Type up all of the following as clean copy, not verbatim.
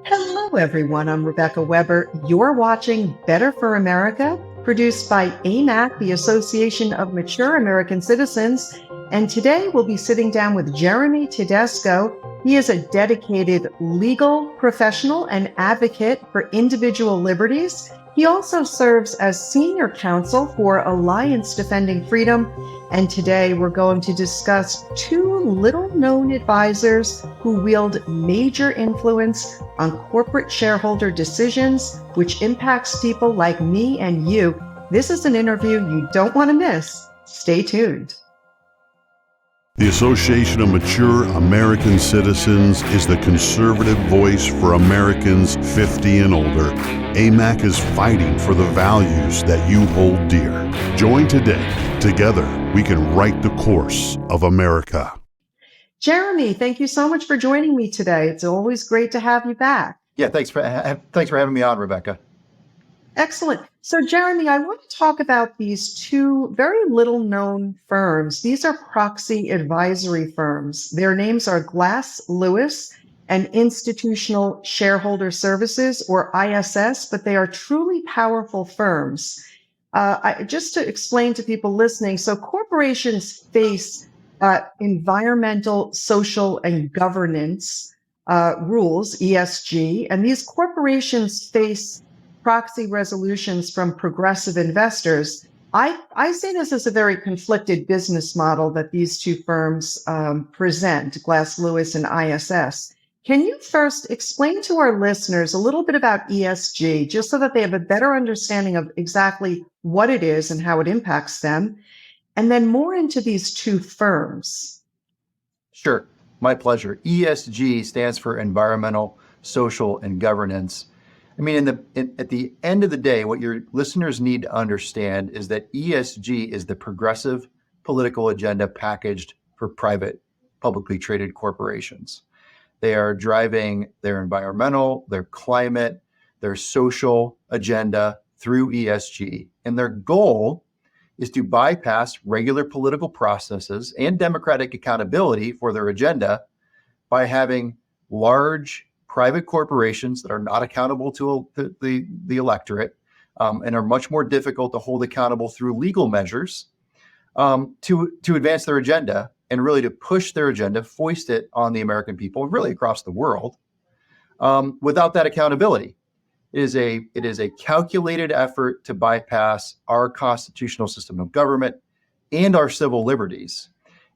Hello, everyone. I'm Rebecca Weber. You're watching Better for America, produced by AMAC, the Association of Mature American Citizens. And today we'll be sitting down with Jeremy Tedesco. He is a dedicated legal professional and advocate for individual liberties. He also serves as senior counsel for Alliance Defending Freedom. And today we're going to discuss two little-known advisors who wield major influence on corporate shareholder decisions, which impacts people like me and you. This is an interview you don't want to miss. Stay tuned. The Association of Mature American Citizens is the conservative voice for Americans 50 and older. AMAC is fighting for the values that you hold dear. Join today. Together, we can write the course of America. Jeremy, thank you so much for joining me today. It's always great to have you back. Yeah, thanks for having me on, Rebecca. Excellent. So, Jeremy, I want to talk about these two very little-known firms. These are proxy advisory firms. Their names are Glass Lewis and Institutional Shareholder Services, or ISS, but they are truly powerful firms. Just to explain to people listening, so corporations face environmental, social, and governance rules, ESG, and these corporations face proxy resolutions from progressive investors. I see this as a very conflicted business model that these two firms present, Glass Lewis and ISS. Can you first explain to our listeners a little bit about ESG, just so that they have a better understanding of exactly what it is and how it impacts them, and then more into these two firms? Sure, my pleasure. ESG stands for environmental, social, and governance. I mean, at the end of the day, what your listeners need to understand is that ESG is the progressive political agenda packaged for private, publicly traded corporations. They are driving their environmental, their climate, their social agenda through ESG. And their goal is to bypass regular political processes and democratic accountability for their agenda by having large private corporations that are not accountable to the electorate and are much more difficult to hold accountable through legal measures to advance their agenda and really to push their agenda, foist it on the American people, really across the world, without that accountability. It is a calculated effort to bypass our constitutional system of government and our civil liberties.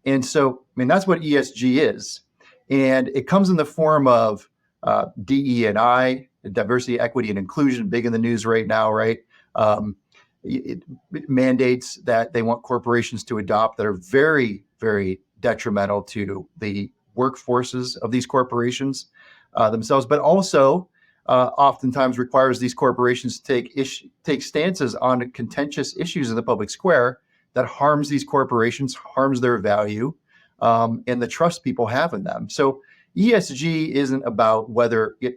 And so, I mean, that's what ESG is. And it comes in the form of DE&I, diversity, equity, and inclusion, big in the news right now, right? It mandates that they want corporations to adopt that are very, very detrimental to the workforces of these corporations themselves, but also oftentimes requires these corporations to take stances on contentious issues in the public square that harms these corporations, harms their value, and the trust people have in them. So ESG isn't about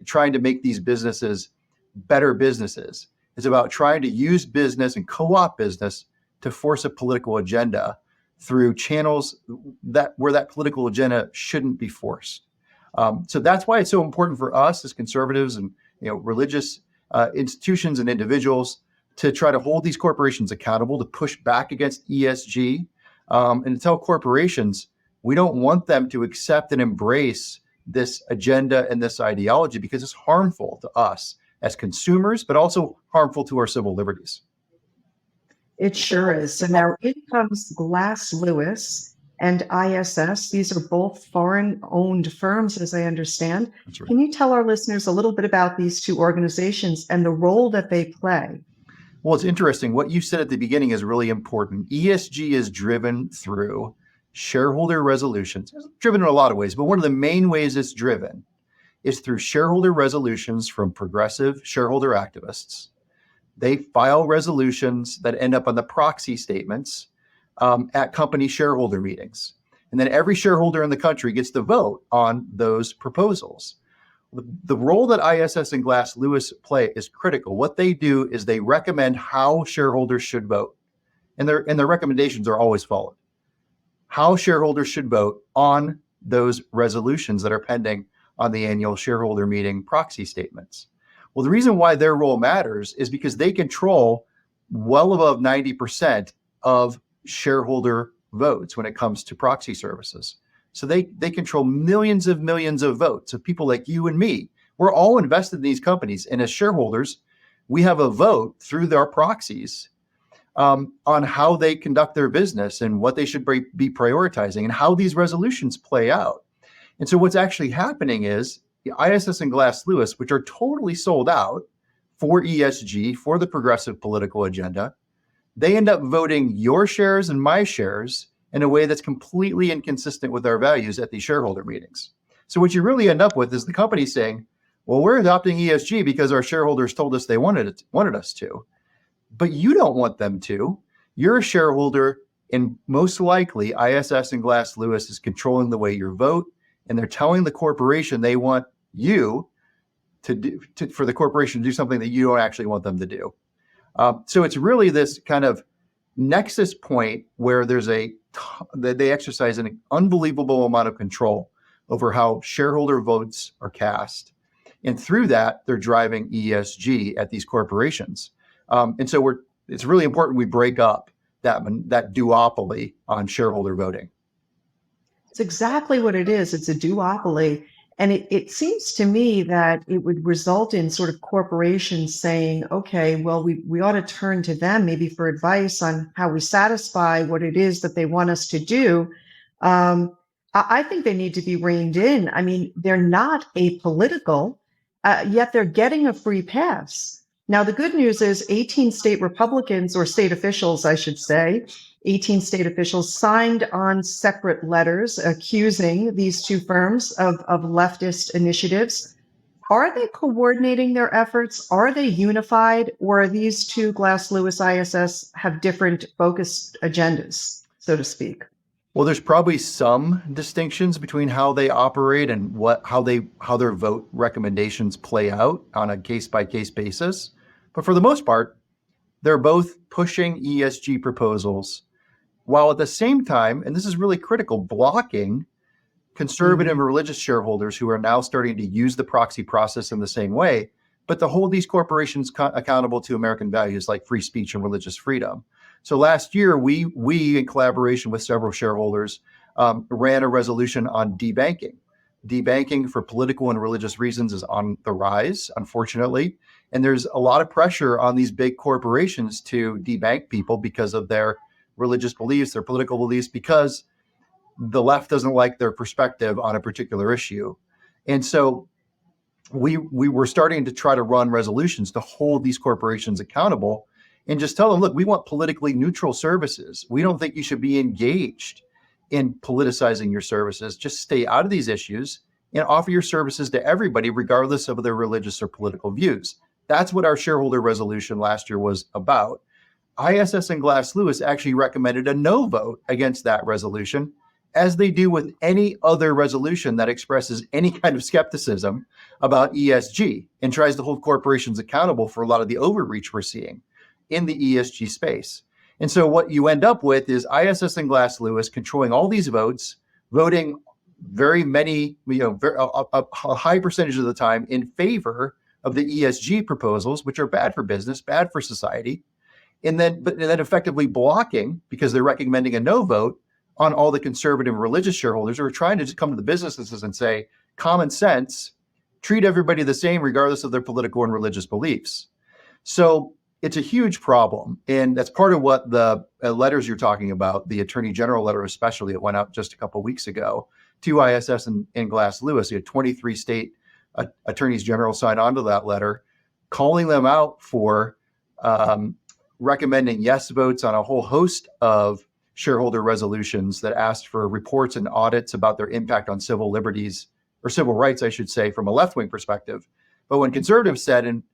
trying to make these businesses better businesses. It's about trying to use business and co-opt business to force a political agenda through channels where that political agenda shouldn't be forced. So that's why it's so important for us as conservatives and religious institutions and individuals to try to hold these corporations accountable, to push back against ESG, and to tell corporations we don't want them to accept and embrace this agenda and this ideology because it's harmful to us as consumers, but also harmful to our civil liberties. It sure is. So now in comes Glass Lewis and ISS. These are both foreign-owned firms, as I understand. That's right. Can you tell our listeners a little bit about these two organizations and the role that they play? Well, it's interesting. What you said at the beginning is really important. ESG is driven through shareholder resolutions. It's driven in a lot of ways, but one of the main ways it's driven is through shareholder resolutions from progressive shareholder activists. They file resolutions that end up on the proxy statements at company shareholder meetings. And then every shareholder in the country gets to vote on those proposals. The role that ISS and Glass Lewis play is critical. What they do is they recommend how shareholders should vote. And their recommendations are always followed. How shareholders should vote on those resolutions that are pending on the annual shareholder meeting proxy statements. Well, the reason why their role matters is because they control well above 90% of shareholder votes when it comes to proxy services. So they control millions of votes of people like you and me. We're all invested in these companies. And as shareholders, we have a vote through their proxies on how they conduct their business and what they should be prioritizing and how these resolutions play out. And so what's actually happening is the ISS and Glass Lewis, which are totally sold out for ESG, for the progressive political agenda, they end up voting your shares and my shares in a way that's completely inconsistent with our values at these shareholder meetings. So what you really end up with is the company saying, well, we're adopting ESG because our shareholders told us they wanted us to, but you don't want them to. You're a shareholder, and most likely ISS and Glass Lewis is controlling the way you vote, and they're telling the corporation they want you for the corporation to do something that you don't actually want them to do. So it's really this kind of nexus point where they exercise an unbelievable amount of control over how shareholder votes are cast. And through that, they're driving ESG at these corporations. And so it's really important we break up that duopoly on shareholder voting. It's exactly what it is. It's a duopoly. And it seems to me that it would result in sort of corporations saying, okay, well, we ought to turn to them maybe for advice on how we satisfy what it is that they want us to do. I think they need to be reined in. I mean, they're not apolitical, yet they're getting a free pass. Now, the good news is 18 state Republicans, or state officials, I should say, 18 state officials signed on separate letters accusing these two firms of leftist initiatives. Are they coordinating their efforts? Are they unified? Or are these two, Glass Lewis, ISS, have different focused agendas, so to speak? Well, there's probably some distinctions between how they operate and how their vote recommendations play out on a case-by-case basis. But for the most part, they're both pushing ESG proposals while at the same time, and this is really critical, blocking conservative and religious shareholders who are now starting to use the proxy process in the same way, but to hold these corporations accountable to American values like free speech and religious freedom. So last year, we in collaboration with several shareholders, ran a resolution on DeBanking. DeBanking for political and religious reasons is on the rise, unfortunately. And there's a lot of pressure on these big corporations to debank people because of their religious beliefs, their political beliefs, because the left doesn't like their perspective on a particular issue. And so we were starting to try to run resolutions to hold these corporations accountable and just tell them, look, we want politically neutral services. We don't think you should be engaged in politicizing your services. Just stay out of these issues and offer your services to everybody, regardless of their religious or political views. That's what our shareholder resolution last year was about. ISS and Glass Lewis actually recommended a no vote against that resolution, as they do with any other resolution that expresses any kind of skepticism about ESG and tries to hold corporations accountable for a lot of the overreach we're seeing in the ESG space. And so what you end up with is ISS and Glass Lewis controlling all these votes, voting very many, a high percentage of the time in favor of the ESG proposals, which are bad for business, bad for society, and then effectively blocking, because they're recommending a no vote, on all the conservative religious shareholders who are trying to just come to the businesses and say, common sense, treat everybody the same regardless of their political and religious beliefs. So it's a huge problem. And that's part of what the letters you're talking about, the Attorney General letter especially, it went out just a couple of weeks ago to ISS and Glass Lewis. You had 23 state attorneys general sign on to that letter, calling them out for recommending yes votes on a whole host of shareholder resolutions that asked for reports and audits about their impact on civil liberties, or civil rights, I should say, from a left-wing perspective. But when conservatives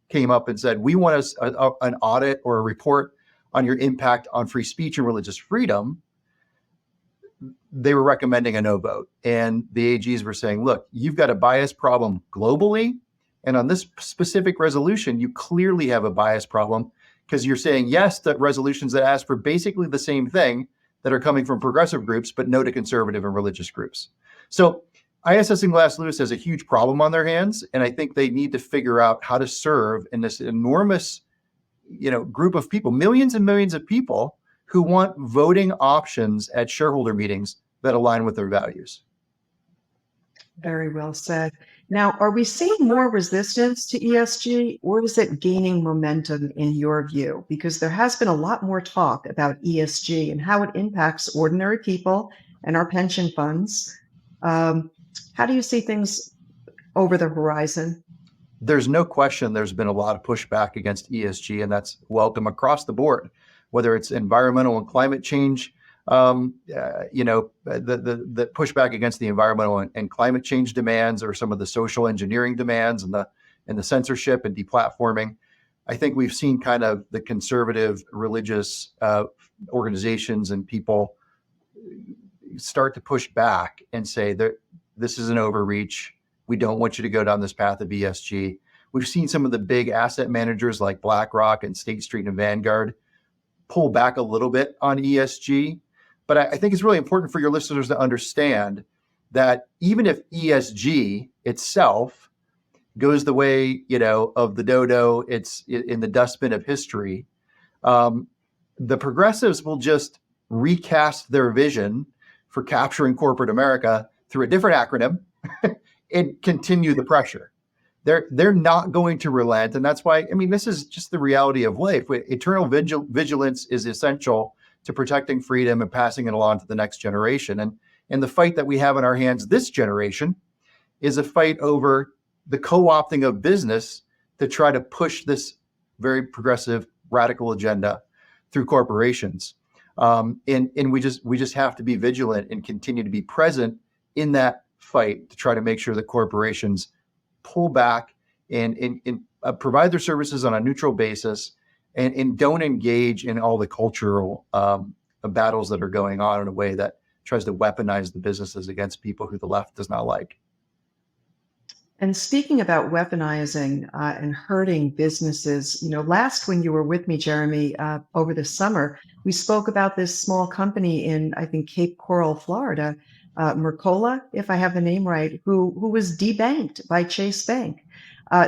came up and said, we want an audit or a report on your impact on free speech and religious freedom, they were recommending a no vote. And the AGs were saying, look, you've got a bias problem globally. And on this specific resolution, you clearly have a bias problem because you're saying yes to resolutions that ask for basically the same thing that are coming from progressive groups, but no to conservative and religious groups. So ISS and Glass Lewis has a huge problem on their hands, and I think they need to figure out how to serve in this enormous, group of people, millions and millions of people who want voting options at shareholder meetings that align with their values. Very well said. Now, are we seeing more resistance to ESG, or is it gaining momentum in your view? Because there has been a lot more talk about ESG and how it impacts ordinary people and our pension funds. How do you see things over the horizon? There's no question there's been a lot of pushback against ESG, and that's welcome across the board, whether it's environmental and climate change, the pushback against the environmental and climate change demands, or some of the social engineering demands and the censorship and deplatforming. I think we've seen kind of the conservative religious organizations and people start to push back and say that this is an overreach. We don't want you to go down this path of ESG. We've seen some of the big asset managers like BlackRock and State Street and Vanguard pull back a little bit on ESG. But I think it's really important for your listeners to understand that even if ESG itself goes the way, of the dodo, it's in the dustbin of history, the progressives will just recast their vision for capturing corporate America through a different acronym and continue the pressure. They're not going to relent. And that's why, this is just the reality of life. Eternal vigilance is essential to protecting freedom and passing it along to the next generation. And the fight that we have in our hands this generation is a fight over the co-opting of business to try to push this very progressive, radical agenda through corporations. And we just have to be vigilant and continue to be present in that fight to try to make sure that corporations pull back and provide their services on a neutral basis and don't engage in all the cultural battles that are going on in a way that tries to weaponize the businesses against people who the left does not like. And speaking about weaponizing and hurting businesses, last when you were with me, Jeremy, over the summer, we spoke about this small company in, I think, Cape Coral, Florida, Mercola, if I have the name right, who was debanked by Chase Bank.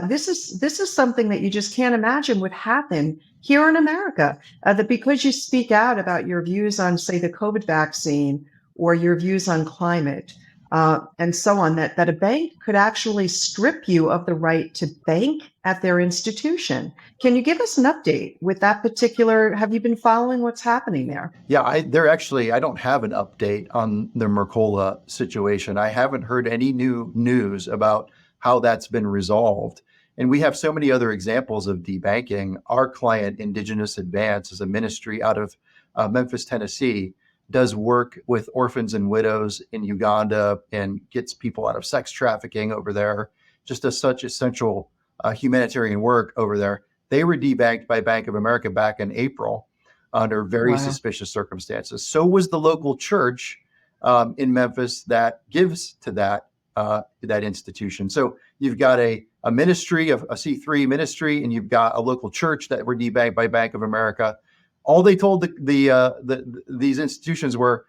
This is something that you just can't imagine would happen here in America. That because you speak out about your views on, say, the COVID vaccine or your views on climate, and so on, that a bank could actually strip you of the right to bank at their institution. Can you give us an update with that particular? Have you been following what's happening there? Yeah, I don't have an update on the Mercola situation. I haven't heard any new news about how that's been resolved. And we have so many other examples of debanking. Our client, Indigenous Advance, is a ministry out of Memphis, Tennessee, does work with orphans and widows in Uganda and gets people out of sex trafficking over there, just does such essential humanitarian work over there. They were debanked by Bank of America back in April under very suspicious circumstances. So was the local church in Memphis that gives to that institution. So you've got a ministry, a C3 ministry, and you've got a local church that were debanked by Bank of America. All they told these institutions were,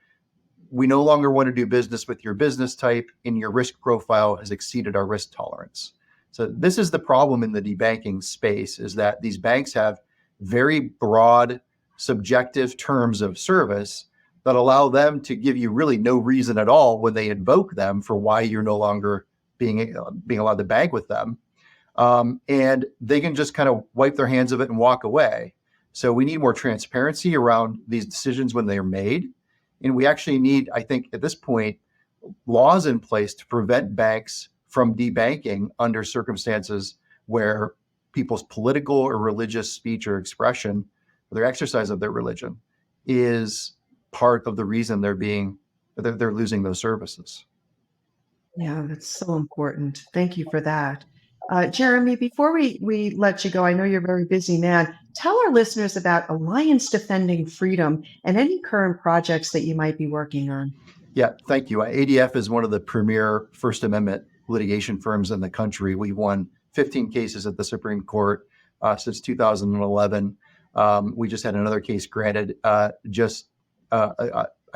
we no longer want to do business with your business type, and your risk profile has exceeded our risk tolerance. So this is the problem in the debanking space, is that these banks have very broad, subjective terms of service that allow them to give you really no reason at all when they invoke them for why you're no longer being allowed to bank with them. And they can just kind of wipe their hands of it and walk away. So we need more transparency around these decisions when they are made. And we actually need, I think at this point, laws in place to prevent banks from debanking under circumstances where people's political or religious speech or expression, or their exercise of their religion, is part of the reason they're losing those services. Yeah, that's so important. Thank you for that. Jeremy, before we let you go, I know you're a very busy man. Tell our listeners about Alliance Defending Freedom and any current projects that you might be working on. Yeah, thank you. ADF is one of the premier First Amendment litigation firms in the country. We won 15 cases at the Supreme Court since 2011. We just had another case granted I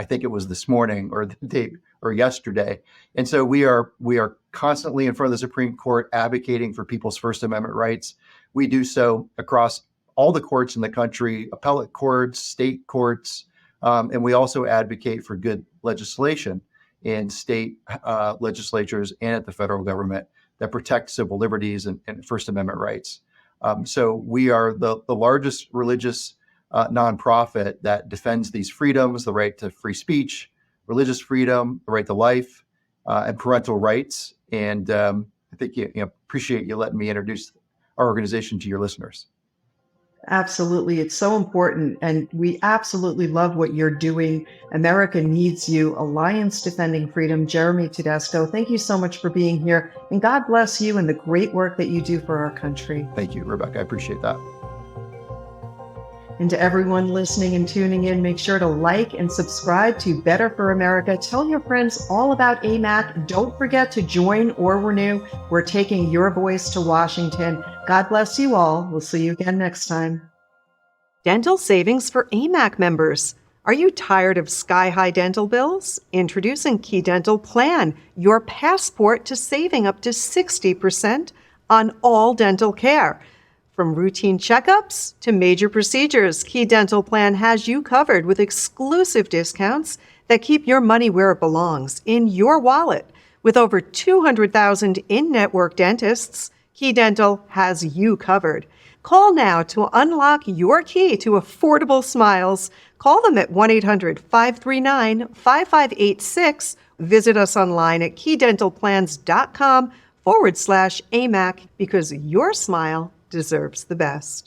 think it was this morning or the day or yesterday. And so we are constantly in front of the Supreme Court advocating for people's First Amendment rights. We do so across all the courts in the country, appellate courts, state courts, and we also advocate for good legislation in state legislatures and at the federal government that protect civil liberties and First Amendment rights. So we are the largest religious nonprofit that defends these freedoms, the right to free speech, religious freedom, the right to life, and parental rights. And I think you appreciate you letting me introduce our organization to your listeners. Absolutely. It's so important. And we absolutely love what you're doing. America Needs You, Alliance Defending Freedom. Jeremy Tedesco, thank you so much for being here. And God bless you and the great work that you do for our country. Thank you, Rebecca. I appreciate that. And to everyone listening and tuning in, make sure to like and subscribe to Better for America. Tell your friends all about AMAC. Don't forget to join or renew. We're taking your voice to Washington. God bless you all. We'll see you again next time. Dental savings for AMAC members. Are you tired of sky-high dental bills? Introducing Key Dental Plan, your passport to saving up to 60% on all dental care. From routine checkups to major procedures, Key Dental Plan has you covered with exclusive discounts that keep your money where it belongs, in your wallet. With over 200,000 in-network dentists, Key Dental has you covered. Call now to unlock your key to affordable smiles. Call them at 1-800-539-5586. Visit us online at keydentalplans.com/AMAC because your smile deserves the best.